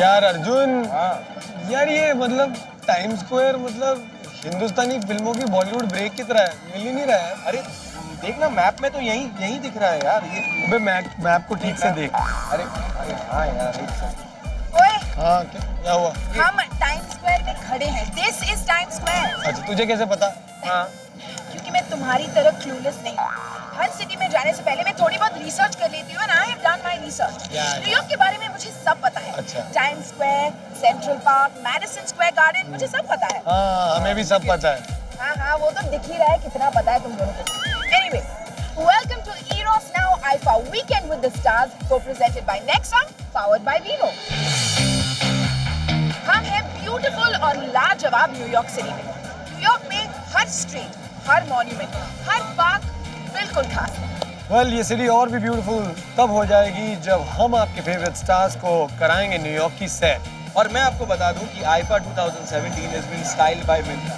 यार अर्जुन, हाँ। यार ये मतलब टाइम स्क्वायर मतलब हिंदुस्तानी फिल्मों की बॉलीवुड ब्रेक की तरह है, मिल ही नहीं रहा है। अरे देखना मैप में तो यही दिख रहा है यार ये। अबे मैप को ठीक से देख। अरे अरे हाँ यार एक सेकंड। ओए, हाँ क्या हुआ? हम टाइम स्क्वायर में खड़े हैं। This is time square. अच्छा तुझे कैसे पता? हाँ क्योंकि मैं तुम्हारी तरह क्लूलेस नहीं हूँ। हर सिटी में जाने से पहले मैं थोड़ी बहुत रिसर्च कर लेती हूँ। आई have done my research. New York के बारे में मुझे सब पता है। अच्छा। Time square, central park, Madison Square garden, मुझे सब पता है। हाँ हमें भी सब पता है। हाँ वो तो दिख ही रहा है कितना पता है तुम दोनों को। Anyway, welcome to Eros Now IFA Weekend with the Stars, co-presented by Nexa, powered by Vivo. हम हैं ब्यूटीफुल और लाजवाब न्यूयॉर्क सिटी में। न्यूयॉर्क में हर स्ट्रीट, हर मॉन्यूमेंट, हर पार्क बिल्कुल खास है। वेल ये सिटी और भी ब्यूटीफुल तब हो जाएगी जब हम आपके फेवरेट स्टार्स को कराएंगे न्यूयॉर्क की सैर। और मैं आपको बता दूं कि IIFA 2017 has been styled by Myntra.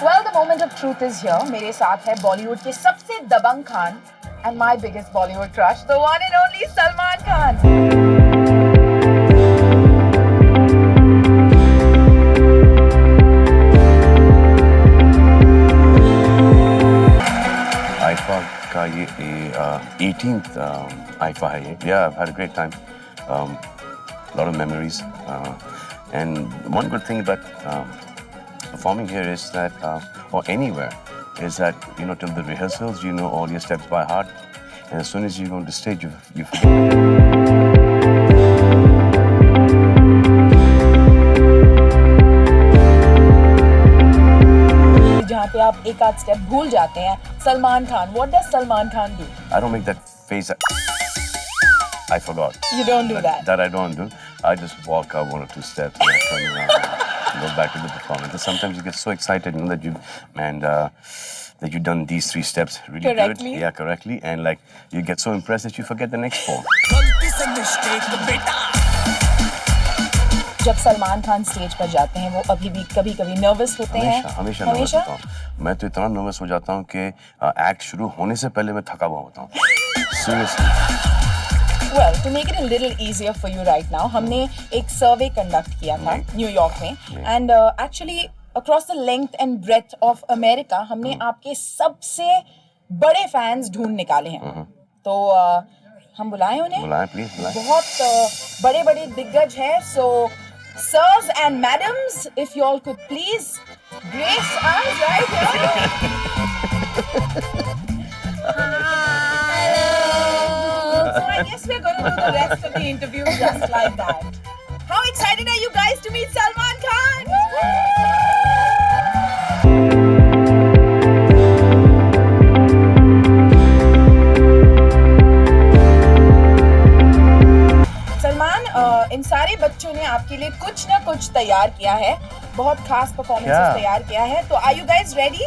Well, the moment of truth is here. मेरे साथ है बॉलीवुड के सबसे दबंग Khan and my biggest Bollywood crush, the one and only Salman Khan. IIFA का ये 18th आईफा है ये। Yeah, I've had a great time. A lot of memories. And one good thing about performing here is that, or anywhere, is that, you know, till the rehearsals, you know all your steps by heart. And as soon as you go on the stage, you forget. जहाँ पे आप एक आध step भूल जाते हैं। Salman Khan, what does Salman Khan do? I don't make that face. I forgot. You don't do that. That I don't do. I just walk out one or two steps and I turn around and go back to the performance. And sometimes you get so excited, you know, that you've done these 3 steps really Correctly. good. Yeah, correctly. And like you get so impressed that you forget the next 4. जब Salman Khan stage पर जाते हैं वो अभी भी कभी-कभी nervous होते हैं। हमेशा नर्वस होता हूँ। मैं तो इतना नर्वस हो जाता हूँ कि एक्ट शुरू होने से पहले मैं थका हुआ होता हूँ। Seriously. Well, to make it a little easier for you right now, हमने एक सर्वे कंडक्ट किया था न्यूयॉर्क में and actually across the length and breadth of America हमने आपके सबसे बड़े फैंस ढूंढ निकाले हैं। तो हम बुलाएं उन्हें? बुलाएं प्लीज बुलाएं। बहुत बड़े-बड़े दिग्गज हैं। So sirs and madams, if you all could please grace us right here. So I guess we're going to do the rest of the interview just like that. How excited are you guys to meet Salman Khan? Salman, इन सारे बच्चों ने आपके लिए कुछ ना कुछ तैयार किया है, बहुत खास परफॉर्मेंसेस तैयार किया है। तो are you guys ready?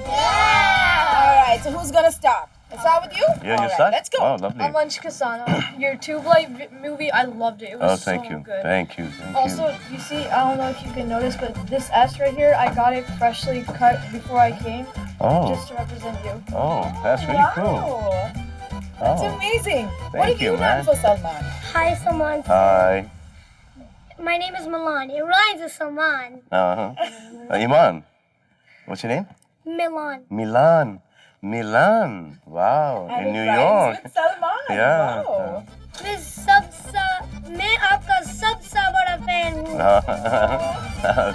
Yeah. All right. So who's gonna start? Let's start with you. Yeah, you All start. right, let's go. Oh, lovely. I'm Ansh Kasana. Your Tube Light movie, I loved it. It was Thank so you. good. Thank you. Thank Also, you see, I don't know if you can notice, but this S right here, I got it freshly cut before I came, Oh. just to represent you. Oh, that's really cool. Wow. That's Oh. amazing. What Thank have you you, done man. for Salman? Hi, Salman. Hi. My name is Milan. It rhymes with Salman. Iman. What's your name? Milan. Milan. Milan. Wow. And In it New rhymes York. with Salman. Yeah. Wow. मैं आपका सबसे बड़ा fan हूँ.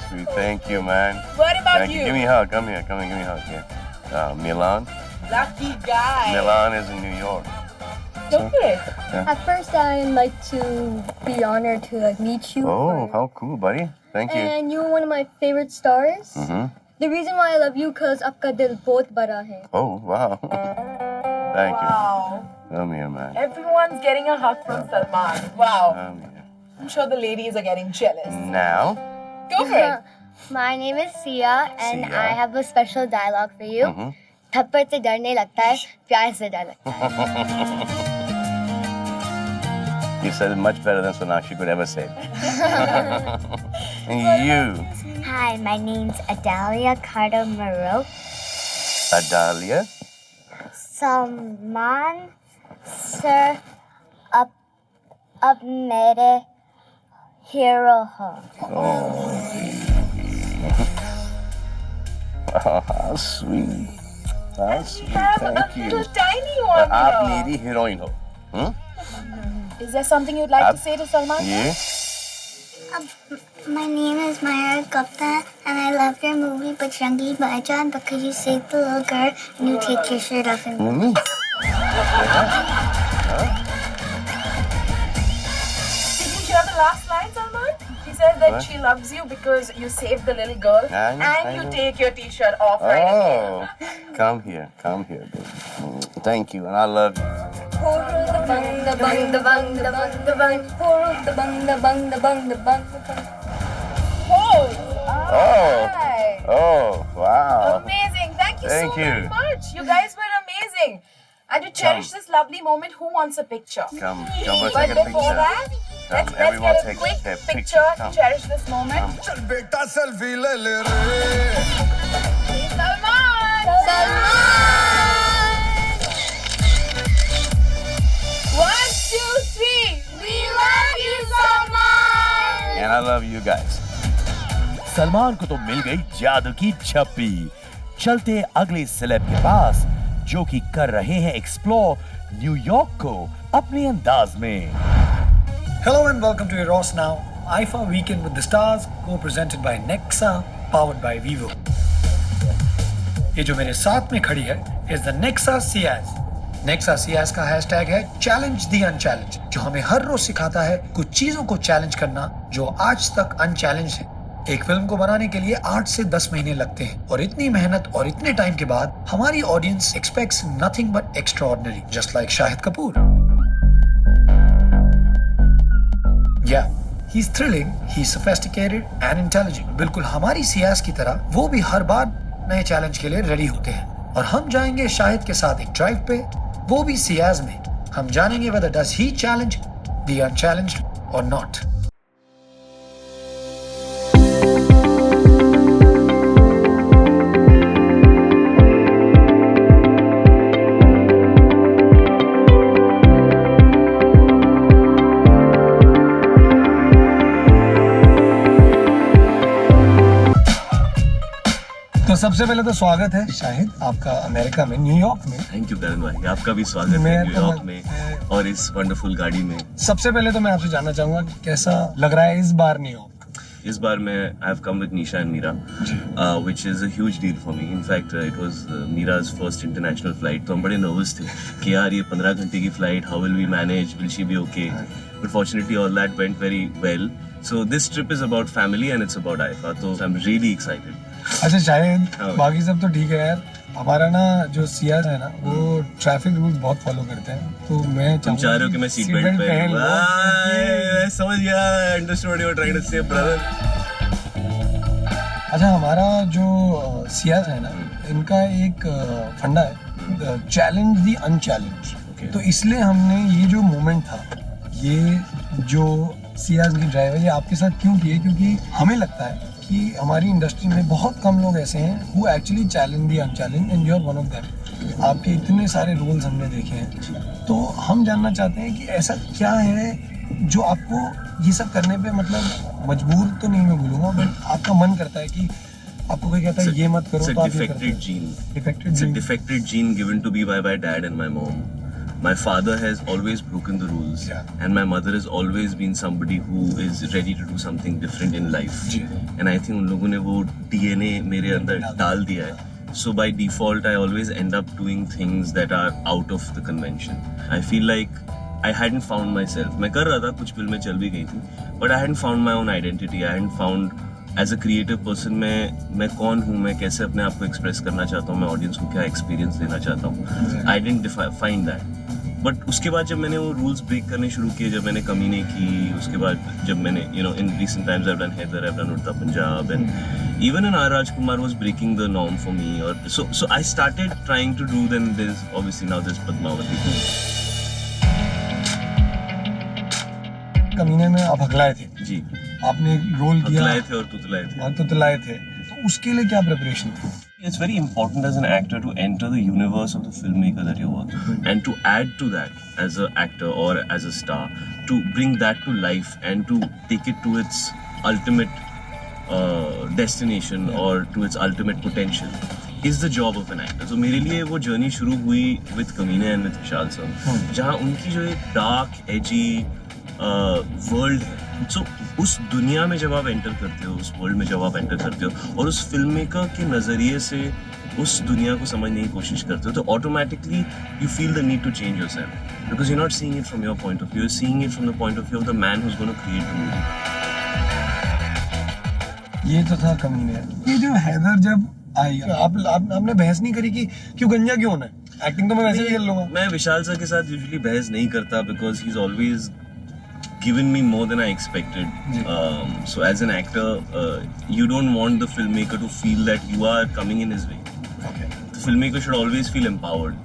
Sweet. Thank you, man. What about Thank you? Give me a hug. Come here. Come and give me a hug. Yeah. Milan. Lucky guy. Milan is in New York. Go for it. At first, I'd like to be honored to meet you. Oh, how cool, buddy. Thank you. And you're one of my favorite stars. Mm-hmm. The reason why I love you, cause आपका दिल बहुत बड़ा है. Oh, wow. Thank you. Wow. Come here, man. Everyone's getting a hug from Salman. Wow. Come here. I'm sure the ladies are getting jealous. Now. Go for it. My name is Sia, and Sia. I have a special dialogue for you. Mm-hmm. थप्पड़ से डर नहीं लगता है, प्यार से डर लगता है. You said it much better than Sonakshi could ever say. And you, Hi, my name's Adalia Carter Moreau. Adalia. Salman Sir, अब मेरे hero हो. How sweet. How sweet. Have a Thank you. little tiny one आप here. मेरी heroine हो. Is there something you'd like to say to Salman? ये My name is Maya Gupta and I love your movie Bajrangi Bhaijaan because you saved the little girl and you take your shirt off and mummy. Did you hear the last line, Salman? She said that What? she loves you because you saved the little girl I know, and I you know. take your t-shirt off right Oh, come here, baby. Thank you, and I love you. The bang, the bang, the bang, the bang, the bang. The bang, the bang, the bang, the bang, the bang. Oh, Oh, right. oh, wow. Amazing. Thank you Thank so you. very much. You guys were amazing. And to cherish this lovely moment, who wants a picture? Come, let's But take a before picture. that, let's everyone get a take quick their picture picture. to Come. cherish this moment. चल बेटा selfie ले ले रे. Salman! Salman! 1, 2, 3. We love you, Salman! And I love you guys. Salman को तो मिल गई जादू की छप्पी। चलते अगले सेलेब के पास जो कि कर रहे हैं एक्सप्लोर न्यूयॉर्क को अपने अंदाज में। Hello and welcome to Eros Now, IFA Weekend with the Stars, co-presented by Nexa, powered by Vivo. ये जो मेरे साथ में खड़ी है is the Nexa Ciaz. Nexa Ciaz का हैशटैग है Challenge the Unchallenged, जो हमें हर रोज सिखाता है कुछ चीजों को चैलेंज करना जो आज तक अनचैलेंज है। एक फिल्म को बनाने के लिए 8 से 10 महीने लगते हैं और इतनी मेहनत और इतने टाइम के बाद हमारी audience aspects nothing but extraordinary, just like Shahid Kapoor. Yeah, he's thrilling, he's sophisticated and intelligent. बिल्कुल हमारी सियाज की तरह वो भी हर बार नए चैलेंज के लिए रेडी होते हैं और हम जाएंगे शाहिद के साथ एक ड्राइव पे, वो भी सियाज में। हम जानेंगे whether does he challenge the unchallenged or not. तो सबसे पहले तो स्वागत है शाहिद आपका अमेरिका में, न्यूयॉर्क में। थैंक यू करण भाई, आपका भी स्वागत मैं है तो न्यूयॉर्क में और इस वंडरफुल गाड़ी में। सबसे पहले तो मैं आपसे जानना चाहूंगा कि कैसा लग रहा है इस बार न्यूयॉर्क? इस बार मैं I have come with Nisha and Meera, which is a huge deal for me. In fact it was Meera's first international flight, तो हम बड़े नर्वस थे कि यार ये 15 घंटे की flight, how will we manage, will she be okay? But fortunately all that went very well. So this trip is about family and it's about IIFA, तो आई एम रियली एक्साइटेड। अच्छा शाहिद, हाँ। बाकी सब तो ठीक है यार, हमारा ना जो सियाज है ना वो ट्रैफिक रूल्स बहुत फॉलो करते हैं, तो मैं तुम चाह रहे हो कि मैं सीट बेल्ट पहन लूं? लूं। समझ गया, understood what you are trying to say brother. अच्छा, हमारा जो सियाज है ना, इनका एक फंडा है, चैलेंज दी अनचैलेंज। तो इसलिए हमने ये जो मोमेंट था, ये जो सियाज की ड्राइव है, ये आपके साथ क्यों किए? क्योंकि हमें लगता है कि हमारी इंडस्ट्री में बहुत कम लोग ऐसे हैं who actually challenge the unchallenged and you're one of them। आपके इतने सारे रोल्स हमने देखे हैं, तो हम जानना चाहते हैं कि ऐसा क्या है जो आपको ये सब करने पे, मतलब मजबूर तो नहीं मैं बोलूँगा, बट आपका मन करता है कि आपको कोई कहता है ये मत करो तो आप ये करते हो। It's a defected gene given to me by my dad and my mom. My father has always broken the rules, and my mother has always been somebody who is ready to do something different in life. And I think उन लोगों ने वो DNA मेरे अंदर डाल दिया है. So by default, I always end up doing things that are out of the convention. I feel like I hadn't found myself. मैं कर रहा था, कुछ फिल्में चल भी गई थी, but I hadn't found my own identity. I hadn't found as a creative person मैं कौन हूँ, मैं कैसे अपने आप को एक्सप्रेस करना चाहता हूँ, मैं ऑडियंस को क्या एक्सपीरियंस देना चाहता हूँ। I didn't find that. But उसके बाद जब मैंने वो रूल्स ब्रेक करने शुरू किए, जब मैंने कमीने की, उसके बाद जब मैंने in recent times I have done Haider, I have done Udta Punjab, and even in R Rajkumar was breaking the norm for me, और so I started trying to do then this, obviously now this Padmavati. Kaminey में आप हकलाए थे जी, आपने रोल किया, हकलाए थे और तुतलाए थे। तो तुतलाए थे, तो उसके लिए क्या प्रिपरेशन थी? It's very important as an actor to enter the universe of the filmmaker that you're working, and to add to that as an actor or as a star, to bring that to life and to take it to its ultimate destination or to its ultimate potential is the job of an actor. So मेरे लिए वो journey शुरू हुई with Kameena and with Vishal sir, जहाँ उनकी जो एक dark, edgy world है, so, उस दुनिया में जब आप एंटर करते हो, उस वर्ल्ड में जब आप एंटर करते हो और उस फिल्म मेकर के नज़रिए से उस दुनिया को समझने की कोशिश करते हो, तो automatically you feel the need to change yourself, because you are not seeing it from your point of view, you are seeing it from the point of view of the man who is going to create the movie. ये तो था कमीने। ये जो हैदर जब आई, आपने बहस नहीं करी कि क्यों गंजा क्यों होना है, एक्टिंग तो मैं वैसे भी कर लूंगा। मैं विशाल सर के साथ यूजुअली बहस नहीं करता because he is always given me more than I expected. So as an actor, you don't want the filmmaker to feel that you are coming in his way. Okay. The filmmaker should always feel empowered.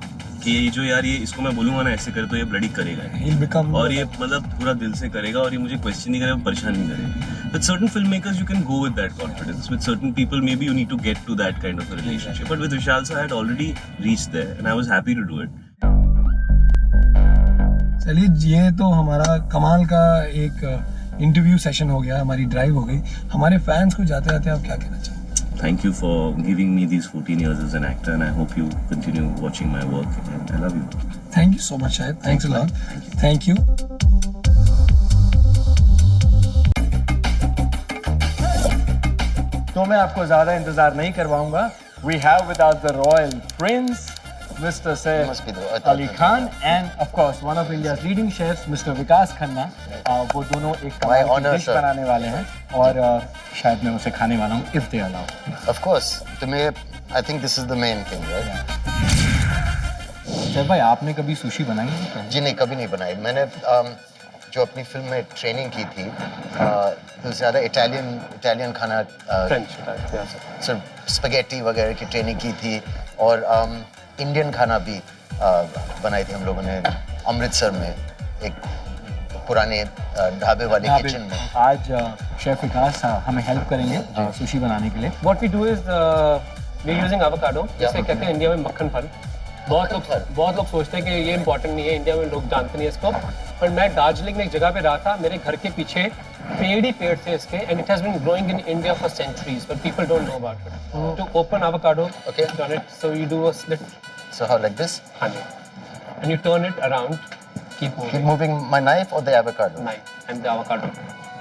कि ये जो यार ये इसको मैं बोलूँगा ना ऐसे करे तो ये ब्लडी करेगा, He'll become और ये मतलब पूरा दिल से करेगा और ये मुझे क्वेश्चन नहीं करेगा, परेशान नहीं करेगा. With certain filmmakers you can go with that confidence. With certain people maybe you need to get to that kind of a relationship. But with Vishal sir I had already reached there and I was happy to do it. चलिए, ये तो हमारा कमाल का एक interview session हो गया, हमारी ड्राइव हो गई। हमारे फैंस को जाते जाते आप क्या कहना चाहेंगे? Thank you for giving me these 14 years as an actor and I hope you continue watching my work and I love you. Thank you so much, Shahid. Thanks a lot. Thank you. तो मैं आपको ज़्यादा इंतज़ार नहीं करवाऊंगा। We have with us the royal prince, Mr. Saif Ali Khan, and of course one of India's leading chefs, Mr. Vikas Khanna. वो दोनों एक कमाल की डिश बनाने वाले हैं और शायद मैं उसे खाने वाला हूँ if they allow. Of course. To me, I think this is the main thing, right? Saif भाई, आपने कभी सुशी बनाई है? जी नहीं, कभी नहीं बनाई। मैंने जो अपनी फिल्म में ट्रेनिंग की थी तो ज़्यादा इटालियन खाना, सिर्फ स्पैगेटी वगैरह की ट्रेनिंग की थी और इंडियन खाना भी बनाई थी हम लोगों ने अमृतसर में एक पुराने ढाबे वाले किचन में। आज शेफ विकास हमें हेल्प करेंगे सुशी बनाने के लिए। What we do is we are using avocado, जिसे कहते हैं इंडिया में मक्खन फल। बहुत लोग सोचते हैं कि ये इम्पोर्टेंट नहीं है, इंडिया में लोग जानते नहीं इसको, पर मैं दार्जिलिंग में एक जगह पे रहा था, मेरे घर के पीछे पेड़ ही पेड़ थे इसके, and it has been growing in India for centuries, but people don't know about it. To open avocado, turn it, so you do a slit. So how, like this? And you turn it around, keep moving. Keep moving my knife or the avocado? Knife and the avocado.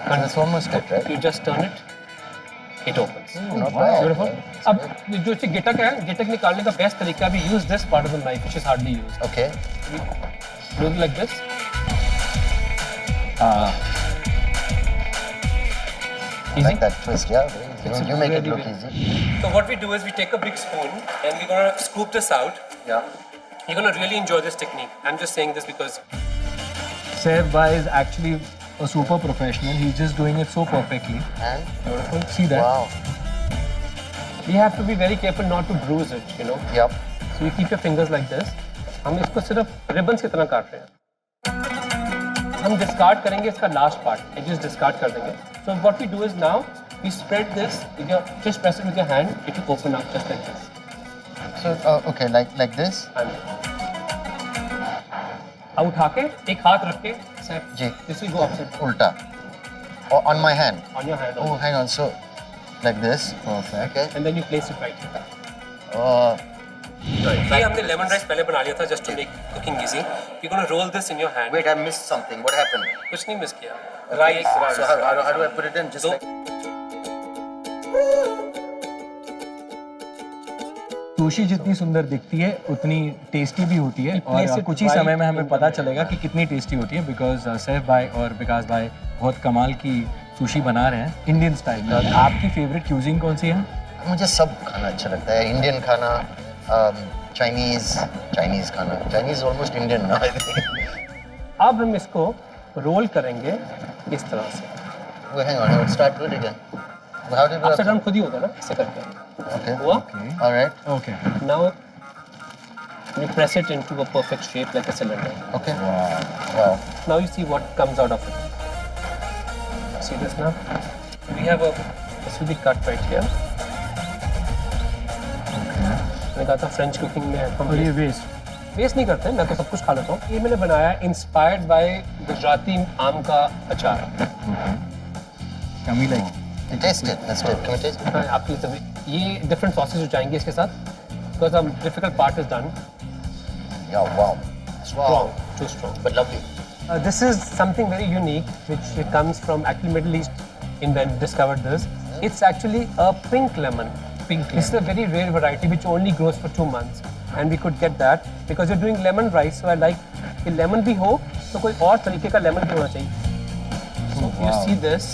And it's almost it, right? You just turn it, it opens. Not bad. Beautiful. अब जो इससे गिटक है, गिटक निकालने का best तरीका भी use this part of the knife, which is hardly used. Okay. Do it like this. Easy? Like that twist, yeah. You make it look easy. So what we do is we take a big spoon and we're gonna scoop this out. Yeah. You're gonna really enjoy this technique. I'm just saying this because Saif Bhai is actually a super professional. He's just doing it so perfectly. And? Beautiful. See that? Wow. we have to be very careful not to bruise it, you know. Yep. So you keep your fingers like this. हम इसको सिर्फ ribbons की तरह काट रहे हैं. हम discard करेंगे इसका last part. Edges discard कर देंगे. So what we do is now we spread this. Just press it with your hand. It will open up just like this. So okay, like this. अब उठा के एक हाथ रख के जी. This will go upside. उल्टा. Or on my hand. On your hand. Oh, hang on. So like this. Perfect. Okay. And then you place it right here. Right. ये हमने lemon rice पहले बना लिया था just to make cooking easy. You're gonna roll this in your hand. Wait, I missed something. What happened? कुछ नहीं miss किया. Rice. So how do I put it in? Just like. Sushi जितनी सुंदर दिखती है उतनी टेस्टी भी होती है और कुछ ही समय में हमें पता चलेगा कि कितनी टेस्टी होती है बिकॉज सैफ भाई और विकास भाई बहुत कमाल की सुशी बना रहे हैं इंडियन स्टाइल में. आपकी फेवरेट क्यूजिंग कौन सी है? मुझे सब खाना अच्छा लगता है. इंडियन खाना, चाइनीज खाना. चाइनीज ऑलमोस्ट इंडियन ना. अब हम इसको रोल करेंगे इस तरह से. Hang on, start with it again. How did you? Upside down खुद ही होगा ना ऐसे करके. Okay. हुआ? All right. Okay. Now you press it into a perfect shape like a cylinder. Okay. Wow. Now you see what comes out of it. See this now? We have this will be cut right here. मैंने कहा था French cooking में हम और ये waste waste नहीं करते, मैं तो सब कुछ खा लेता हूँ। ये मैंने बनाया इंस्पायर्ड बाय गुजराती आम का अचार। कमी like Taste it. Let's do it. Can we taste it? हाँ, आपके लिए तभी ये डिफरेंट सॉसेज हो जाएंगे इसके साथ, बिकॉज हम difficult part is done. Yeah, wow. Strong, too strong. But lovely. This is something very unique, which comes from actually Middle East. Discovered this. It's actually a pink lemon. This is a very rare variety which only grows for 2 months, and we could get that because you're doing lemon rice. So I like कि lemon भी हो तो कोई और तरीके का lemon भी होना चाहिए. So you see this.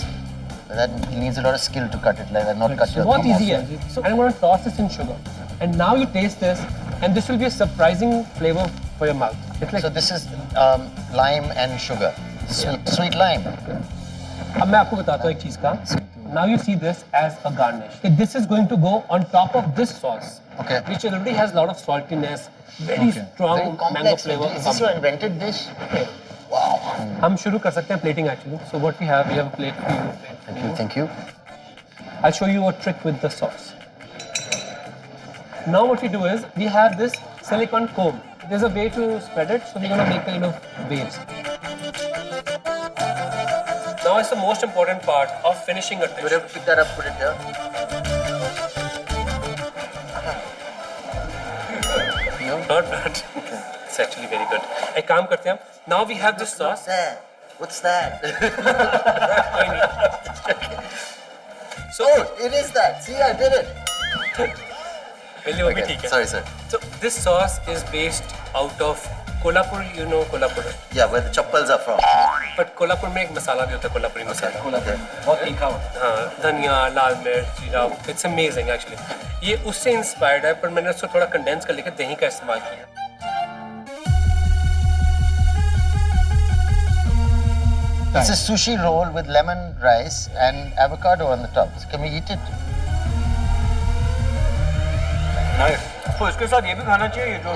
That needs a lot of skill to cut it, like not cut your बहुत thumb easy also. है. So I'm going to toss this in sugar, and now you taste this, and this will be a surprising flavor for your mouth. It's like So this is lime and sugar. Sweet lime. अब मैं आपको बताता हूँ एक चीज का. Now you see this as a garnish. This is going to go on top of this sauce, Okay. which already has a lot of saltiness, very strong Very mango complex. flavor. Is this your invented dish? Wow. हम शुरू कर सकते हैं plating actually. So what we have a plate for you. Thank you. Thank you. I'll show you a trick with the sauce. Now what we do is we have this silicone comb. There's a way to spread it, so we're gonna make kind of waves. Now it's the most important part of finishing a dish. Would you pick that up, put it there? Not bad. It's actually very good. एक काम करते हैं हम. Now we have this sauce. What's that? So It is that. See, I did it. मेरे लिए वो भी ठीक है. Sorry, sir. So this sauce is based out of Kolhapur. You know Kolhapur. Yeah, where the chappals are from. But Kolhapur में एक मसाला भी होता है, कोल्हापुरी मसाला. Okay. बहुत तीखा होता है. हाँ, धनिया, लाल मिर्च, जीरा. It's amazing actually. ये उससे इंस्पायर्ड है, पर मैंने उसको थोड़ा कंडेंस कर लेकर दही का इस्तेमाल किया. It's a sushi roll with lemon rice and avocado on the top. Can we eat it? Nice. तो इसके साथ ये भी खाना चाहिए ये जो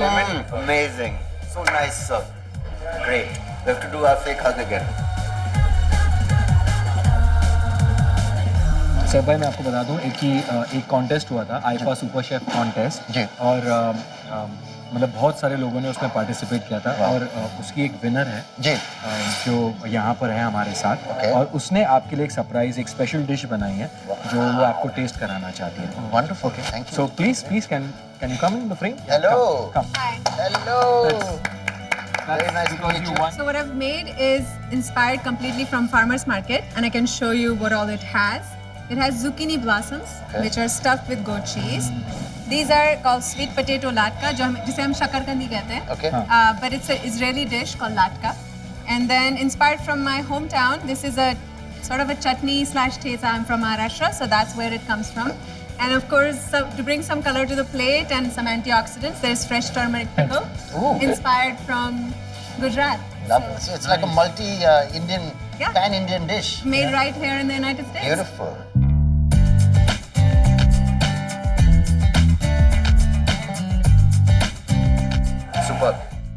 lemon. Amazing. So nice, sir. Great. We have to do our fake hug again. Sir भाई मैं आपको बता दूं एक कॉन्टेस्ट हुआ था आईफा सुपर शेफ कॉन्टेस्ट जी। और मतलब बहुत सारे लोगों ने उसमें पार्टिसिपेट किया था और उसकी एक विनर है जी। जो यहाँ पर है हमारे साथ Okay. और उसने आपके लिए एक सरप्राइज एक स्पेशल डिश बनाई है जो वो आपको टेस्ट कराना चाहती है. Wonderful. Thank you. So please can you come in the frame? Hello. Come. Hello. Very nice to meet you. So what I've made is inspired completely from farmer's market, and I can show you what all it has. It has zucchini blossoms, which are stuffed with goat cheese. These are called sweet potato latka, जिसे हम शकरकंदी कहते हैं. Okay. But it's an Israeli dish called latka. And then inspired from my hometown, this is a sort of a chutney / teza. I'm from Maharashtra, so that's where it comes from. And of course, to bring some color to the plate and some antioxidants, there's fresh turmeric pickle, inspired from Gujarat. So it's like a multi-Indian, Yeah. pan-Indian dish. Made right here in the United States. Beautiful. Super.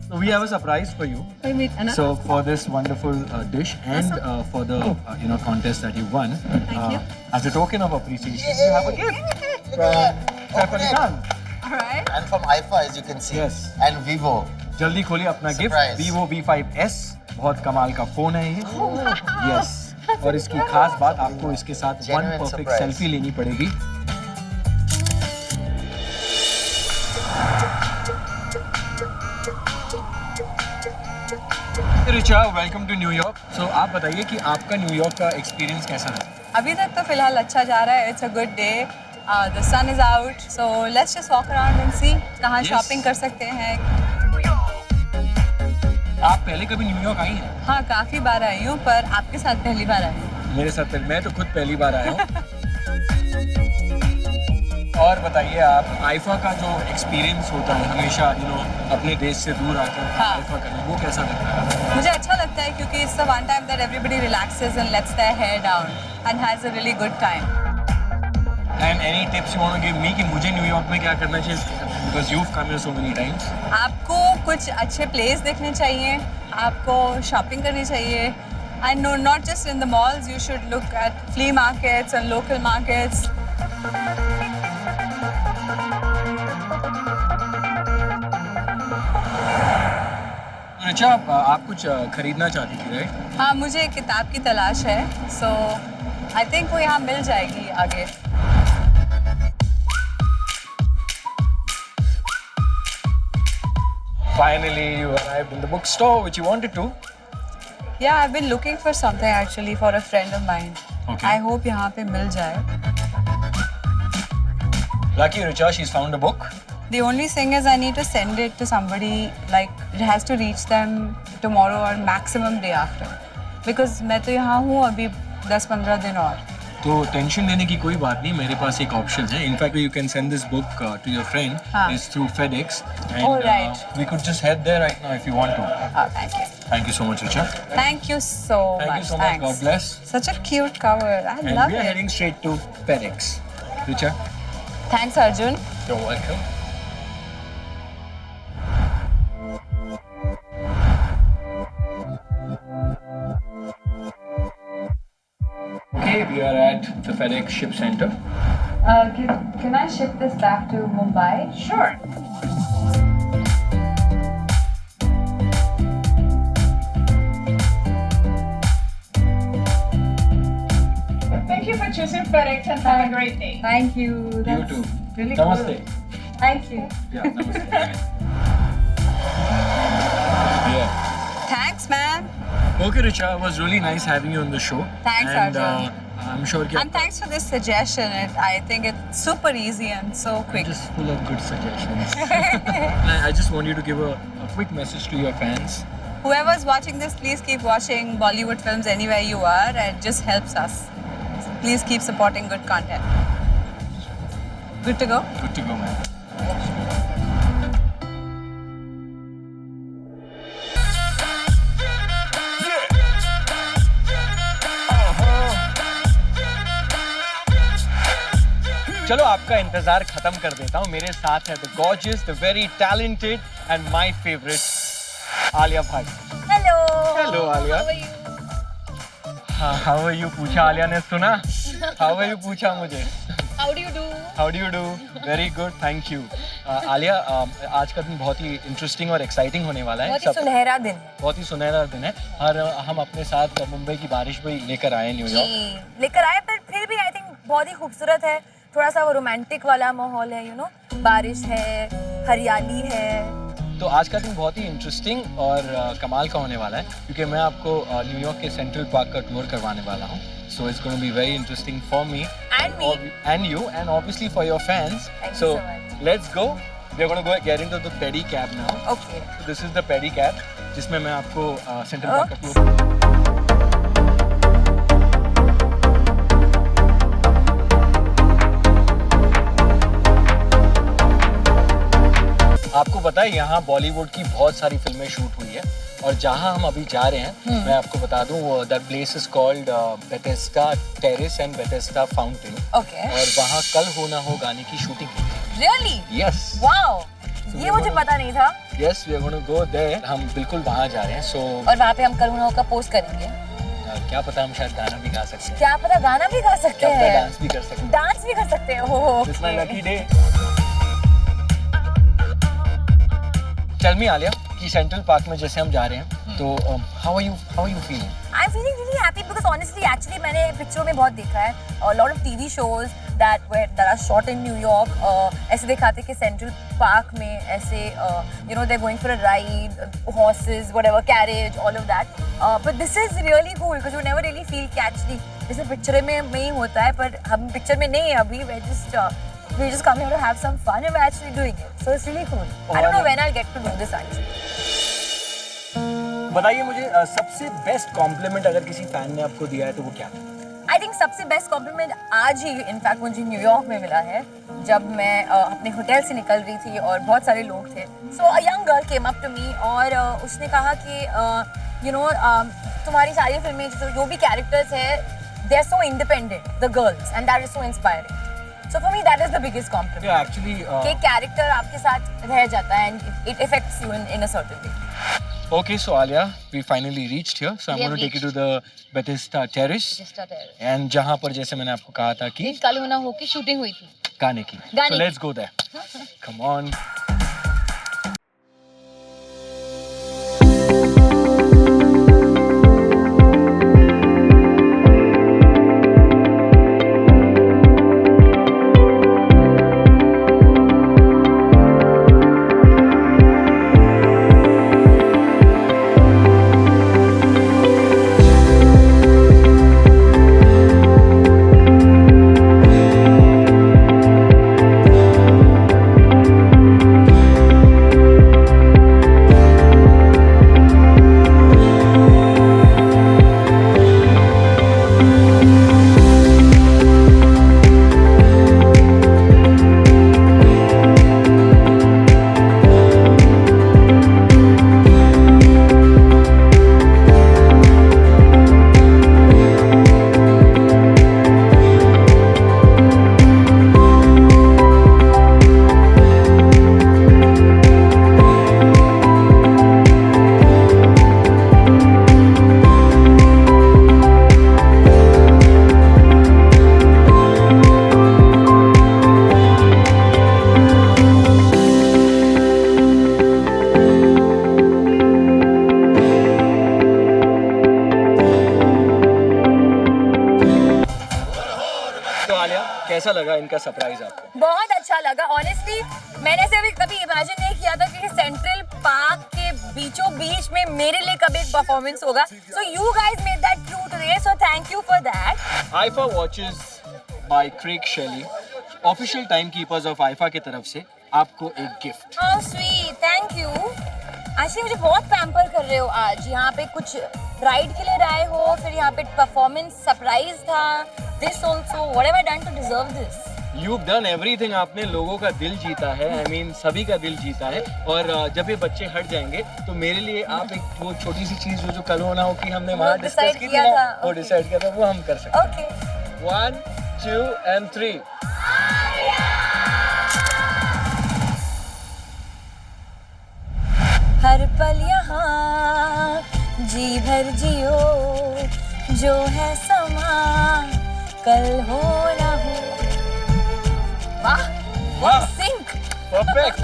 So we have a surprise for you. Wait, Anna. So for this wonderful dish and for the contest that you won, you. as a token of appreciation, you have a gift from Chef Ali Khan. All right. And from IFA, as you can see. Yes. And Vivo. जल्दी खोलिए अपना gift. Surprise. Vivo V5s बहुत कमाल का phone है ये. Yes. और इसकी खास बात आपको इसके साथ one Genuine perfect surprise. Selfie लेनी पड़ेगी. Richa, welcome to New York. So आप बताइए कि आपका न्यूयॉर्क का एक्सपीरियंस कैसा रहा? अभी तक तो फिलहाल अच्छा जा रहा है. It's a good day. The sun is out, so let's just walk around and see कहाँ Yes. शॉपिंग कर सकते हैं. आप पहले कभी न्यूयॉर्क आई हैं? हाँ, काफी बार आई हूँ, पर आपके साथ पहली बार आई हूँ. मेरे साथ मैं तो खुद पहली बार आया हूँ. और बताइए आप आईफा का जो एक्सपीरियंस होता है हमेशा अपने देश से दूर आकर हाँ. आईफा करना वो कैसा लगता है? मुझे अच्छा लगता है क्योंकि it's the one time that everybody relaxes and lets their hair down and has a really good time. And any tips you want to give me कि मुझे न्यूयॉर्क में क्या करना चाहिए? Because you've come here so many times. आपको कुछ अच्छे place देखने चाहिए, आपको शॉपिंग करनी चाहिए. And no, not just in the malls, you should look at flea markets and local markets. Richa, आप कुछ खरीदना चाहती थी, राइट? हाँ, मुझे एक किताब की तलाश है, सो आई थिंक वो यहाँ मिल जाएगी आगे. Finally, you arrived in the bookstore which you wanted to. Yeah, I've been looking for something actually for a friend of mine. Okay. I hope यहाँ पे मिल जाए. Lucky Richa, she's found a book. The only thing is I need to send it to somebody, like it has to reach them tomorrow or maximum day after. Because मैं तो यहाँ हूँ अभी 10-15 दिन और. तो टेंशन लेने की कोई बात नहीं, मेरे पास एक ऑप्शन है. In fact you can send this book to your friend. It's through FedEx. Alright. We could just head there right now if you want to. Oh, thank you. Thank you so much, Richa. Thank you so much. Thank you so much. Thanks. God bless. Such a cute cover. I And love we are it. heading straight to FedEx. Richa, Thanks, Arjun. you're welcome. Okay, we are at the FedEx ship center. Can I ship this back to Mumbai? Sure. Thank you for choosing FedEx and have a great day. Thank you. That's You too. Really Namaste. cool. Thank you. Yeah, namaste. Yeah. Thanks, man. Okay, Richa, it was really nice having you on the show. Thanks, and, Arjun. I'm sure And thanks for this suggestion. I think it's super easy and so quick. just full of good suggestions. I just want you to give a quick message to your fans. Whoever's watching this, please keep watching Bollywood films anywhere you are. It just helps us. Please keep supporting good content. Good to go? Good to go, man. चलो आपका इंतजार खत्म कर देता हूँ. मेरे साथ है the gorgeous, the very talented and my favorite Alia भाई. Hello. Hello, Alia. How are you? हाँ, how are you पूछा आलिया ने, सुना? How are you पूछा मुझे. How do you do? How do you do? Very good, thank you. Alia, आज का दिन बहुत ही इंटरेस्टिंग और एक्साइटिंग होने वाला है. बहुत ही सुनहरा दिन. बहुत ही सुनहरा दिन है. और हम अपने साथ मुंबई की बारिश भी लेकर आए न्यूयॉर्क. लेकर आए, पर फिर भी आई थिंक बहुत ही खूबसूरत है. थोड़ा सा वो रोमांटिक वाला माहौल है, यू नो. बारिश है, हरियाली है. तो आज का दिन बहुत ही इंटरेस्टिंग और कमाल का होने वाला है, क्योंकि मैं आपको न्यूयॉर्क के सेंट्रल पार्क का टूर करवाने वाला हूँ. So it's going to be very interesting for me and you and obviously for your fans. So let's go. We're going to get into the pedicab now. Okay. So this is the pedicab, जिसमें मैं आपको central park का tour. आपको पता है यहाँ बॉलीवुड की बहुत सारी फिल्में शूट हुई है, और जहाँ हम अभी जा रहे हैं मैं आपको बता दूँ, वो that place is called Bethesda terrace and Bethesda fountain. Okay. और वहाँ कल हो ना हो गाने की शूटिंग हुई थी. Really? Yes. Wow. ये मुझे पता नहीं था. Yes, we are going to go there. हम बिल्कुल वहाँ जा रहे हैं. So और वहाँ पे हम कल हो ना हो का पोस्ट करेंगे. क्या पता हम शायद गाना भी गा सकते हैं. क्या पता गाना भी गा सकते हैं. डांस भी कर सकते हैं. डांस भी कर सकते हैं. हो. It's my lucky day. Tell me, Alia, कि सेंट्रल पार्क में जैसे हम जा रहे हैं, तो how are you feeling? I'm feeling really happy because honestly, actually मैंने पिक्चरों में बहुत देखा है. A lot of TV shows that are shot in New York. ऐसे दिखाते कि सेंट्रल पार्क में ऐसे you know, they're going for a ride, horses, whatever, carriage, all of that. But this is really cool because you never really feel कि actually जैसे picture में ही होता है, पर हम पिक्चर में नहीं है अभी. We just come here to have some fun and we're actually doing it. So it's really cool. I don't know when I'll get to do this actually. बताइए मुझे, सबसे बेस्ट कॉम्प्लीमेंट अगर किसी फैन ने आपको दिया है तो वो क्या है? I think सबसे बेस्ट कॉम्प्लीमेंट आज ही इनफैक्ट मुझे न्यूयॉर्क में मिला है, जब मैं अपने होटल से निकल रही थी और बहुत सारे लोग थे. So a young girl came up to me और उसने कहा कि you know, तुम्हारी सारी फिल्में जो भी कैरेक्टर्स है, they are so independent, the girls, and that is so inspiring. So for me that is the biggest compliment. Yeah, actually. कि कैरेक्टर आपके साथ रह जाता है and it affects you in a certain way. Okay, so Alia, we finally reached here. So I'm going to take you to the Bethesda Terrace. And जहाँ पर जैसे मैंने आपको कहा था कि कल हो ना हो की शूटिंग हुई थी. गाने की. So let's go there. Come on. कैसा लगा इनका सरप्राइज आपको? बहुत अच्छा लगा ऑनेस्टली। मैंने से कभी इमेजिन नहीं किया था कि सेंट्रल पार्क के बीचों बीच में मेरे लिए कभी एक परफॉर्मेंस होगा। So you guys made that true today, so thank you for that. IIFA watches by Craig Shelly, official time keepers of IIFA की तरफ से आपको एक gift. How sweet, thank you. actually मुझे बहुत पैम्पर कर रहे हो आज। यहाँ पे कुछ राइड के लिए आए हो, फिर यहाँ पे परफॉर्मेंस सरप्राइज था, this also, what have I done to deserve this? You've done everything, आपने लोगों का दिल जीता है, I mean सभी का दिल जीता है। और जब ये बच्चे हट जाएंगे तो मेरे लिए आप एक वो छोटी सी चीज जो कल होना हो कि हमने वहाँ डिस्कस की थी ना, वो डिसाइड किया था, वो हम कर सकते हैं। Okay. 1, 2 and 3। हर पल यहाँ जी भर जियो, जो है समा कल हो ना हो। वाह, वाह, sync, perfect.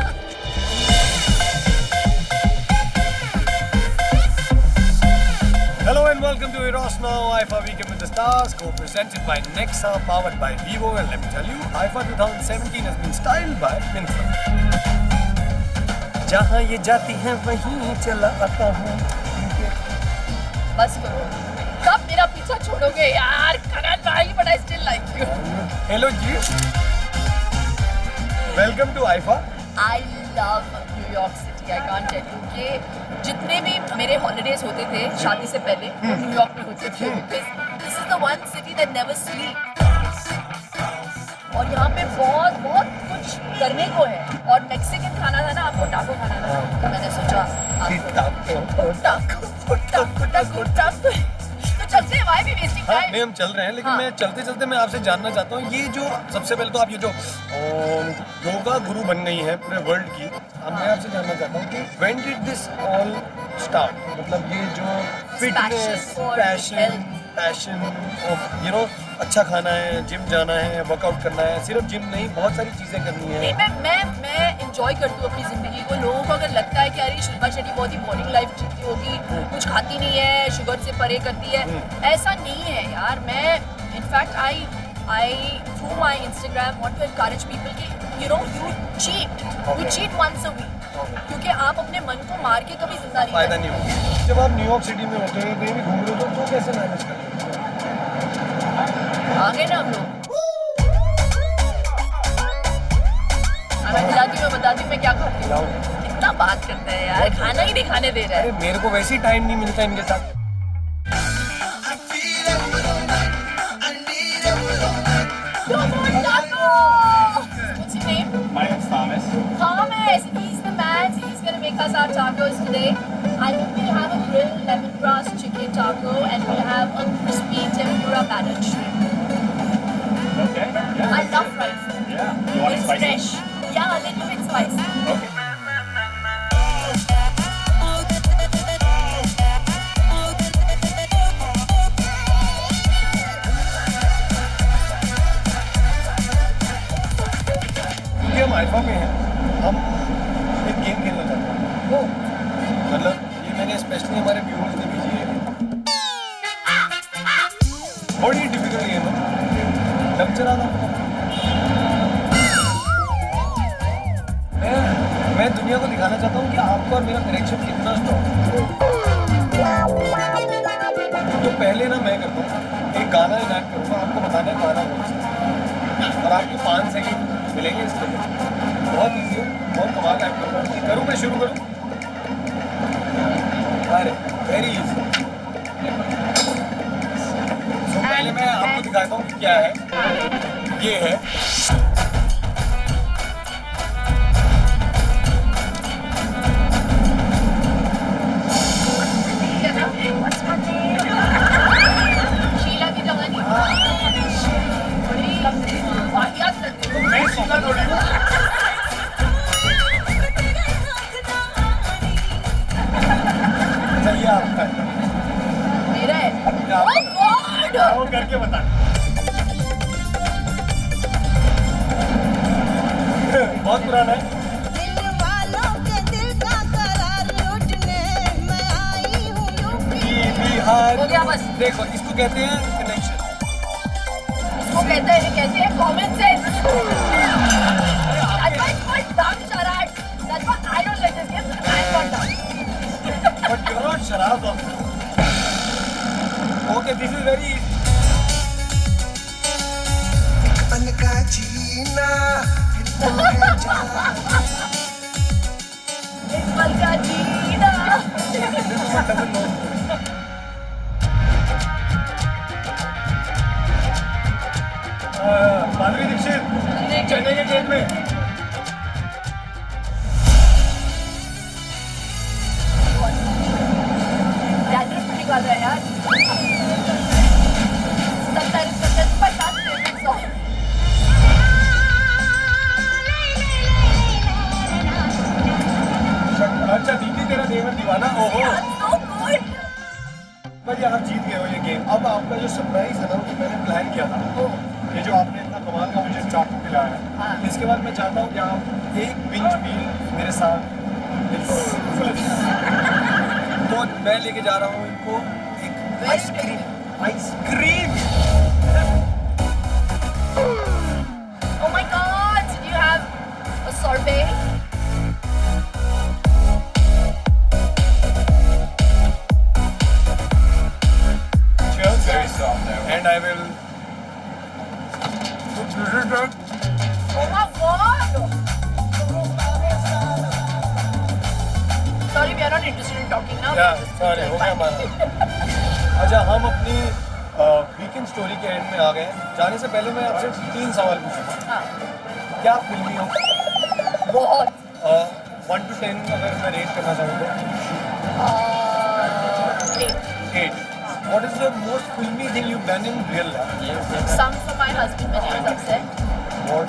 Hello and welcome to Eros Now, IFA Weekend with the Stars, co-presented by Nexa, powered by Vivo, and let me tell you, IFA 2017 has been styled by Mintra. जहाँ ये जाती है वहीं चला आता हूँ। बस करो, कब मेरा पीछा छोड़ोगे यार? करण भाई, but I still like you. Hello ji, welcome to IFA. I love New York City. I can't tell you कि जितने भी मेरे हॉलीडेज होते थे शादी से पहले वो न्यूयॉर्क में होते थे, because this is the one city that never sleeps. और यहाँ पे बहुत बहुत कुछ करने को है। और मैक्सिकन खाना था ना, आपको टाको खाना था, तो मैंने सोचा तो चलते हैं, why we wasting time? नहीं, हम चल रहे हैं, लेकिन मैं चलते चलते मैं आपसे जानना चाहता हूँ, ये जो सबसे पहले तो आप ये जो योगा गुरु बन गई हैं पूरे वर्ल्ड की, अब मैं आपसे जानना चाहता हूँ कि when did this all start? मतलब ये जो fitness, passion of you know अच्छा खाना है, जिम जाना है, वर्कआउट करना है, सिर्फ जिम नहीं, बहुत सारी चीजें करनी है। मैं एंजॉय करती हूँ अपनी जिंदगी को। लोगों को अगर लगता है कि अरे शिल्पा शेट्टी बहुत ही बोरिंग लाइफ जीती होगी, कुछ खाती नहीं है, शुगर से परे करती है, ऐसा नहीं है यार। मैं in fact I through my Instagram want to encourage people कि you cheat once a week, क्योंकि आप अपने मन को मार के कभी जिंदा नहीं फायदा नहीं होगा। जब आप न्यूयॉर्क सिटी में होते हो, कहीं भी घूम रहे हो, तो कैसे मैनेज करते हो? आ गए ना हम लोग। मैं खिलाती हूँ, मैं बताती हूँ मैं क्या खाती हूँ। कितना बात करते हैं यार, खाना ही नहीं खाने दे रहा है। अरे मेरे को वैसे ही टाइम नहीं मिलता इनके साथ। What's your name? My name is Thomas. Thomas, he's the man. He's gonna make us our tacos today. I think we'll have a grilled lemongrass chicken taco, and we'll have a crispy tempura battered shrimp. Okay. Yeah. I love fried food. Yeah. You want it It's spicy? fresh. Yeah, a little bit spicy. Okay. क्योंकि हम IIFA में हैं, हम एक game खेलना चाहते हैं। मतलब ये मैंने स्पेशली हमारे व्यूअर्स ने भेजी है। बड़ी डिफिकल्ट गेम है, डब चला था। मैं दुनिया को दिखाना चाहता हूँ कि आपका और मेरा कनेक्शन कितना स्ट्रॉन्ग है। तो पहले ना मैं करता हूँ, एक गाना इनैक्ट करूँगा, आपको बताना है गाना कौन सा, और आपको 5 सेकंड मिलेंगे इसके लिए। बहुत ईजी है, बहुत कमाल का एक्ट करूँगा। करूँ मैं शुरू करूँ? अरे वेरी इजी। तो पहले मैं आपको दिखाता हूँ कि क्या है। ये है शीला की जवानी। बड़ी वाहियात लगती है। मैं शीला थोड़ी हूँ। अच्छा, ये आपका है। मेरा है। Oh God! वो करके बता। बहुत पुराना है। बिहार। हो गया बस। देखो, इसको कहते हैं कनेक्शन। वो कहते हैं common sense. That's why it's called dumb charade. That's why I don't like this game. I'm not dumb. But you're not Sharada. Okay, this is very easy. Iqbal का जीना। माधुरी दीक्षित चेन्नई के गेट में। pretty good है यार। 50 favourite song. अच्छा दीदी तेरा देवर दीवाना। ओहो So good. भाई आप जीत गए हो ये गेम। अब आपका जो सरप्राइज है ना वो मैंने प्लान किया था, ये जो आपने इतना कमाल का मुझे चाकू दिलाया है, इसके बाद मैं चाहता हूँ कि आप एक बिंज मील मेरे साथ तो मैं लेके जा रहा हूँ इनको एक ice cream. Oh my God! You have a sorbet. Very soft there. And I will. Oh my God! Sorry, we are not interested in talking now. Yeah, sorry, हो गया हमारा। अच्छा हम अपनी वीकेंड स्टोरी के एंड में आ गए हैं। जाने से पहले मैं आपसे 3 सवाल पूछूंगा। हाँ। क्या आप फिल्मी हो? बहुत। 1 to 10 अगर मैं रेट करना चाहूँ तो 8. What is the most filmy thing you've done in real life? Sung for my husband when he was upset. What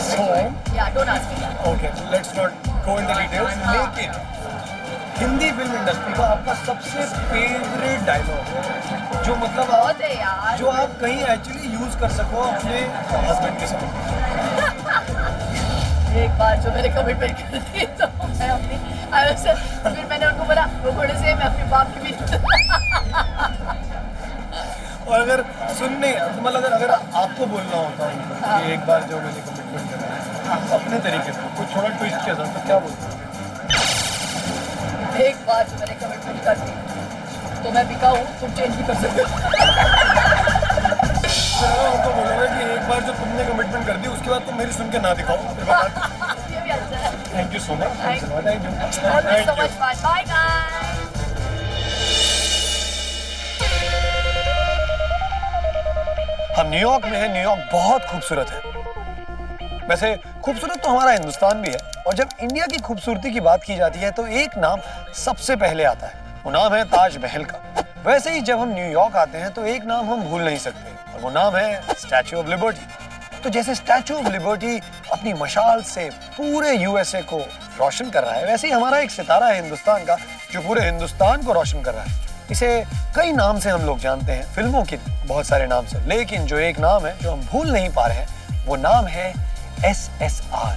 song? Yeah, don't ask me that. Okay, let's not go into details. लेकिन Hindi film industry का आपका सबसे favourite dialogue जो मतलब बहुत है यार। जो आप कहीं एक्चुअली यूज कर सको अपने हस्बैंड के साथ। एक बार जो मैंने कमिटमेंट कर दी तो मैं अपनी फिर मैंने उनको बोला वो थोड़े से मैं अपने बाप की भी और अगर सुनने मतलब अगर आपको बोलना होता है कि एक बार जो मैंने कमिटमेंट करा है अपने तरीके से कुछ थोड़ा ट्विस्ट किया था तो क्या बोलते हैं? एक बार जो मैंने कमिटमेंट कर दी तो मैं बिका हूँ, तुम चेंज भी कर सकते हो। उनको बोलोगे कि एक बार जो तुमने कमिटमेंट कर दी उसके बाद तुम मेरी सुन के ना दिखाओ। ये भी अच्छा है। Thank you so much. Thank you so much fun. Bye guys. हम न्यूयॉर्क में हैं। न्यूयॉर्क बहुत खूबसूरत है। वैसे खूबसूरत तो हमारा हिंदुस्तान भी है और जब इंडिया की खूबसूरती की बात की जाती है तो एक नाम सबसे पहले आता है, वो नाम है ताजमहल का। वैसे ही जब हम न्यूयॉर्क आते हैं तो एक नाम हम भूल नहीं सकते और वो नाम है स्टैच्यू ऑफ लिबर्टी। तो जैसे स्टैच्यू ऑफ लिबर्टी अपनी मशाल से पूरे यूएसए को रोशन कर रहा है, वैसे ही हमारा एक सितारा है हिंदुस्तान का जो पूरे हिंदुस्तान को रोशन कर रहा है। इसे कई नाम से हम लोग जानते हैं, फिल्मों के बहुत सारे नाम से, लेकिन जो एक नाम है जो हम भूल नहीं पा रहे हैं वो नाम है SSR।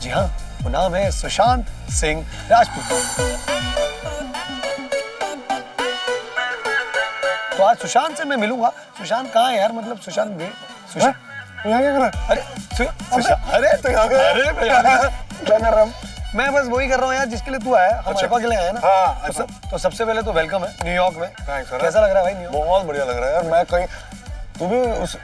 जी हाँ, वो नाम है सुशांत सिंह राजपूत। तो आज सुशांत से मैं मिलूंगा। सुशांत कहाँ है यार? मतलब सुशांत सुशांत यहाँ क्या कर रहा है? अरे अरे तो यहाँ क्या कर रहा हूँ? मैं बस वही कर रहा हूँ यार जिसके लिए तू आया। हम आईफा के लिए आए ना। हाँ, तो सबसे पहले तो वेलकम है न्यूयॉर्क में। कैसा लग रहा है भाई न्यूयॉर्क? बहुत बढ़िया लग रहा है यार। मैं कहीं तू भी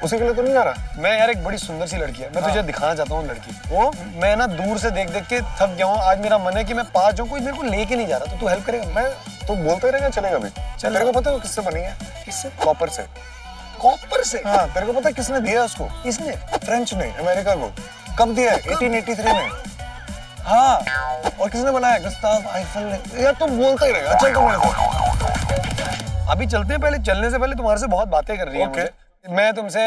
उसी के लिए तो नहीं जा रहा? मैं यार एक बड़ी सुंदर सी लड़की है, मैं तुझे दिखाना चाहता हूँ लड़की। वो मैं ना दूर से देख देख के थक गया हूँ। आज मेरा मन है कि मैं पास जाऊँ, कोई मेरे को लेके नहीं जा रहा, तो तू हेल्प करेगा? मैं तो बोलते रहेगा चलेगा भी। चल तेरे को पता है किससे बनी है? किससे? कॉपर से। कॉपर से? हाँ, तेरे को पता है किसने दिया उसको? किसने? फ्रेंच ने, अमेरिका को। कब दिया है? 1883 में। हाँ, और किसने बनाया? गुस्ताव आइफल ने। यार तुम बोलता ही रहेगा। चल तुम मेरे साथ अभी चलते हैं। पहले चलने से पहले तुम्हारे से बहुत बातें कर रही है मुझे। मैं तुमसे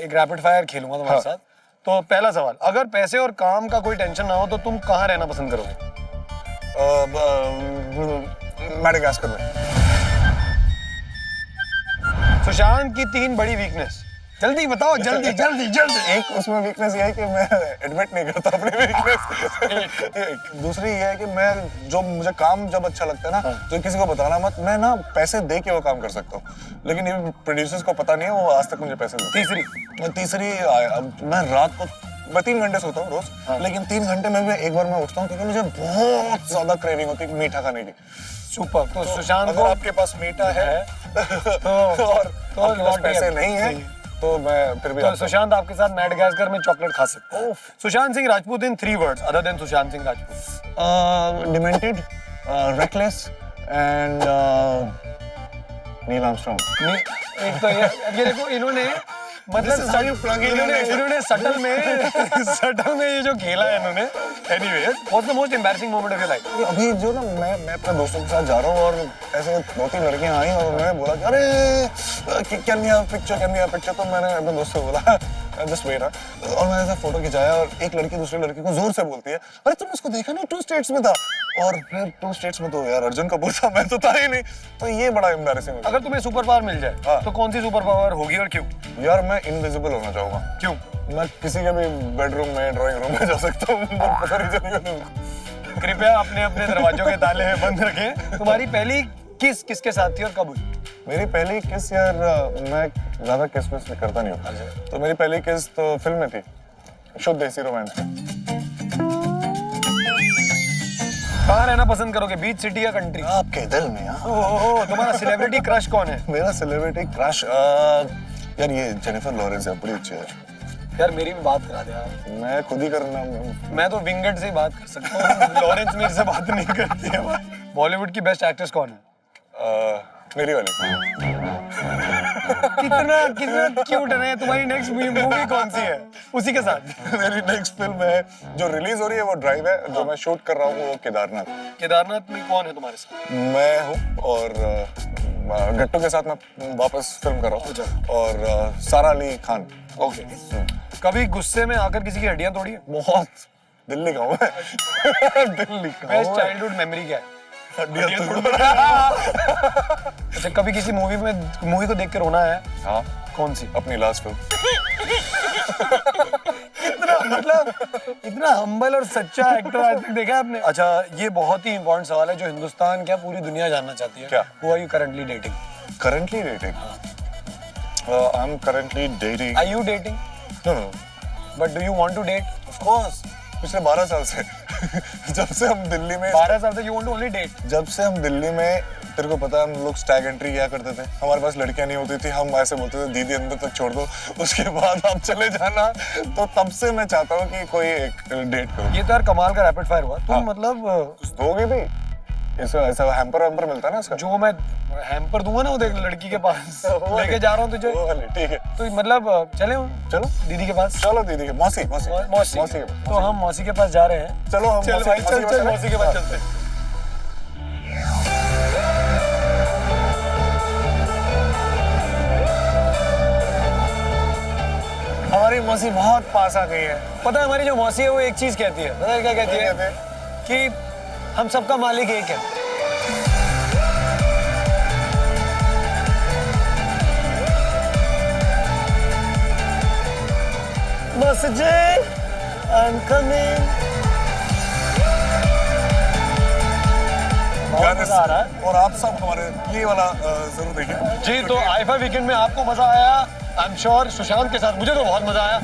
एक रैपिड फायर खेलूंगा तुम्हारे साथ। तो पहला सवाल, अगर पैसे और काम का कोई टेंशन ना हो तो तुम कहाँ रहना पसंद करोगे? मैडागास्कर में। सुशांत की 3 बड़ी वीकनेस। जल्दी बताओ, जल्दी जल्दी जल्दी। एक उसमें वीकनेस ये है कि मैं एडमिट नहीं करता अपनी वीकनेस। दूसरी ये है कि मैं जो मुझे काम जब अच्छा लगता है ना तो किसी को बताना मत, मैं ना पैसे दे के वो काम कर सकता हूँ, लेकिन ये प्रोड्यूसर्स को पता नहीं है, वो आज तक मुझे पैसे देते। तीसरी मैं रात को मैं 3 घंटे सोता हूँ रोज, लेकिन 3 घंटे में भी एक बार मैं उठता हूँ क्योंकि मुझे बहुत ज्यादा क्रेविंग होती है मीठा खाने की। सुपर। तो सुशांत अगर आपके पास मीठा है और आपके पास पैसे नहीं है तो मैं फिर भी तो सुशांत आपके साथ मैडागास्कर में चॉकलेट खा सकता हूँ। सुशांत सिंह राजपूत इन 3 words other than Sushant Singh Rajput. Demented, reckless and Neil Armstrong. एक तो ये देखो इन्होंने मतलब इन्होंने सटल में ये जो खेला है इन्होंने। Anyways, what's the most embarrassing moment of your life? अभी जो ना मैं अपने दोस्तों के साथ जा रहा हूँ और ऐसे 2-3 लड़कियां आई और उन्होंने बोला कि अरे कैन वी हैव पिक्चर, तो मैंने अपने दोस्त से बोला जस्ट वेट, और मैंने ऐसा फोटो खिंचाया और एक लड़की दूसरी लड़की को जोर से बोलती है अरे तुम उसको देखा नहीं, 2 स्टेट्स में था। और फिर 2 स्टेट्स में तो यार अर्जुन कपूर था, मैं तो था ही नहीं। तो ये बड़ा एम्बैरेसिंग हो गया। अगर तुम्हें सुपर पावर मिल जाए तो कौन सी सुपर पावर होगी और क्यों? यार मैं इनविजिबल होना चाहूंगा। क्यों? मैं किसी के भी बेडरूम में, ड्राइंग रूम में जा सकता हूँ, पता नहीं चलेगा उनको। कृपया अपने अपने दरवाजों के ताले बंद रखें। तुम्हारी पहली किस किसके साथ थी और कब हुई? मेरी पहली किस यार, मैं ज्यादा किस विस करता नहीं हूँ, तो मेरी पहली किस तो फिल्म में थी, शुद्ध देसी रोमांस में। कहाँ रहना पसंद करोगे, बीच, सिटी या कंट्री? आपके दिल में यार। ओह, तुम्हारा सेलिब्रिटी क्रश कौन है? मेरा सेलिब्रिटी क्रश यार ये जेनिफर लॉरेंस है, बड़ी अच्छी है यार। मेरी भी बात करा दे यार। मैं खुद ही करना, मैं तो विंगेट से ही बात कर सकता हूँ। लॉरेंस मेरे से बात नहीं करती है। बॉलीवुड की बेस्ट एक्ट्रेस कौन है? मेरी वाली। कितना क्यूट है। तुम्हारी नेक्स्ट मूवी कौन सी है उसी के साथ? मेरी नेक्स्ट फिल्म है जो रिलीज हो रही है, वो ड्राइव है, जो मैं शूट कर रहा हूँ वो केदारनाथ। केदारनाथ में कौन है तुम्हारे साथ? मैं हूँ और गट्टू के साथ मैं वापस फिल्म कर रहा हूँ, और सारा अली खान। ओके। कभी गुस्से में आकर किसी की हड्डियां तोड़ी है? बहुत। दिल्ली का हूँ मैं। दिल्ली का। बेस्ट चाइल्डहुड मेमोरी क्या है? अच्छा, कभी किसी मूवी को देख के रोना है? हाँ। कौन सी? अपनी लास्ट फिल्म। इतना हम्बल और सच्चा एक्टर आज तक देखा है आपने? अच्छा, ये बहुत ही इंपॉर्टेंट सवाल है जो हिंदुस्तान क्या पूरी दुनिया जानना चाहती है। क्या? Who are you currently dating? Currently dating? I'm currently dating. Are you dating? No. But do you want to date? Of course. पिछले 12 साल से। जब से हम दिल्ली में 12 साल से you want to only date? जब से हम दिल्ली में, तेरे को पता है हम लोग स्टैग एंट्री किया करते थे, हमारे पास लड़कियां नहीं होती थी, हम ऐसे बोलते थे दीदी अंदर तक छोड़ दो, उसके बाद आप चले जाना। तो तब से मैं चाहता हूँ कि कोई एक डेट करो। ये तो यार कमाल का रैपिड फायर हुआ। तुम मतलब कुछ दोगे भी? ऐसा हैम्पर मिलता है ना इसका? जो मैं हैम्पर दूंगा ना वो देख लड़की के पास लेके जा रहा हूँ तुझे। ठीक है। तो मतलब चलो दीदी के पास। चलो दीदी के मौसी के पास। तो हम मौसी के पास जा रहे हैं। चलो हम चल मौसी के पास चलते हैं। हमारी मौसी बहुत पास आ गई है। पता है हमारी जो मौसी है वो एक चीज कहती है, पता है क्या कहती है? कि हम सबका मालिक एक है। बस जे I'm coming। बहुत मजा आ रहा है और आप सब हमारे ये वाला जरूर देखिए। जी, तो आईफा वीकेंड में आपको मजा आया, आई एम श्योर सुशांत के साथ मुझे तो बहुत मजा आया।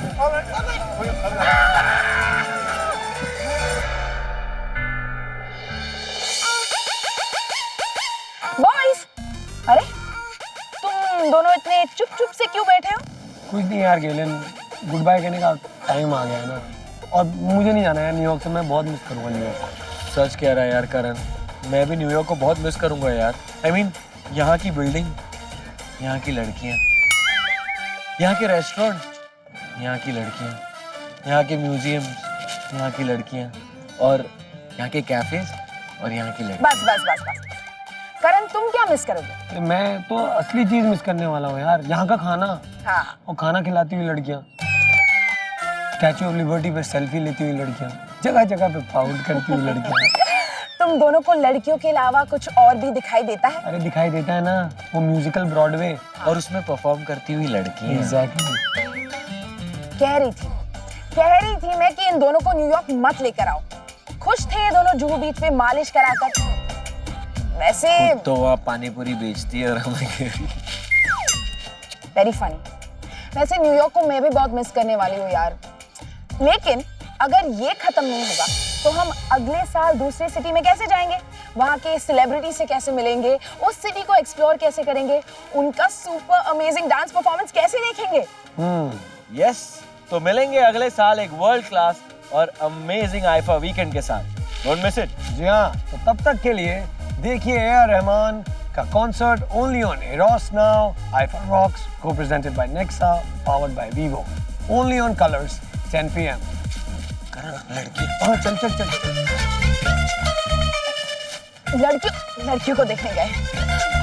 बॉयज, अरे तुम दोनों इतने चुप से क्यों बैठे हो? कुछ नहीं यार गेलन, गुड बाय कहने का टाइम आ गया है ना, और मुझे नहीं जाना यार न्यूयॉर्क से। मैं बहुत मिस करूंगा न्यूयॉर्क। सच कह रहा है यार करण, मैं भी न्यूयॉर्क को बहुत मिस करूंगा यार। आई मीन यहाँ की बिल्डिंग, यहाँ की लड़कियाँ, यहाँ के रेस्टोरेंट, यहाँ की लड़कियाँ, यहाँ के म्यूजियम्स, यहाँ की लड़कियाँ, और यहाँ के कैफेज और यहाँ की लड़कियाँ। बस करण, तुम क्या मिस करोगे? मैं तो असली चीज मिस करने वाला हूँ यार, यहाँ का खाना। हाँ। और खाना खिलाती हुई लड़कियाँ, स्टैचू ऑफ लिबर्टी पे सेल्फी लेती हुई लड़कियाँ, जगह जगह पे पाउड करती हुई लड़कियाँ। तुम दोनों को लड़कियों के अलावा कुछ और भी दिखाई देता है? अरे दिखाई देता है ना, वो म्यूजिकल ब्रॉडवे और उसमें परफॉर्म करती हुई लड़की है। एग्जैक्टली। कह रही थी मैं कि इन दोनों को न्यूयॉर्क मत लेकर आओ। खुश थे ये दोनों जुहू बीच पे मालिश कराकर। वैसे तो वहाँ पानी पूरी बेचती है और हमें वेरी फनी। वैसे न्यूयॉर्क को मैं भी बहुत मिस करने वाली हूँ यार। लेकिन अगर ये खत्म नहीं होगा तो हम अगले साल दूसरे सिटी में कैसे जाएंगे? वहाँ के सेलिब्रिटी से कैसे मिलेंगे? उस सिटी को एक्सप्लोर कैसे करेंगे? उनका सुपर अमेजिंग डांस परफॉर्मेंस कैसे देखेंगे? यस, तो मिलेंगे अगले साल एक वर्ल्ड क्लास और अमेजिंग आईफा वीकेंड के साथ। Don't miss it. जी हाँ, तो तब तक के लिए देखिए ए.आर. रहमान का concert only on arrows now, IIFA rocks, co-presented by Nexa, powered by Vivo, only on Colors, 10 p.m. हाँ चल चल चल। लड़कियों को देखने गए।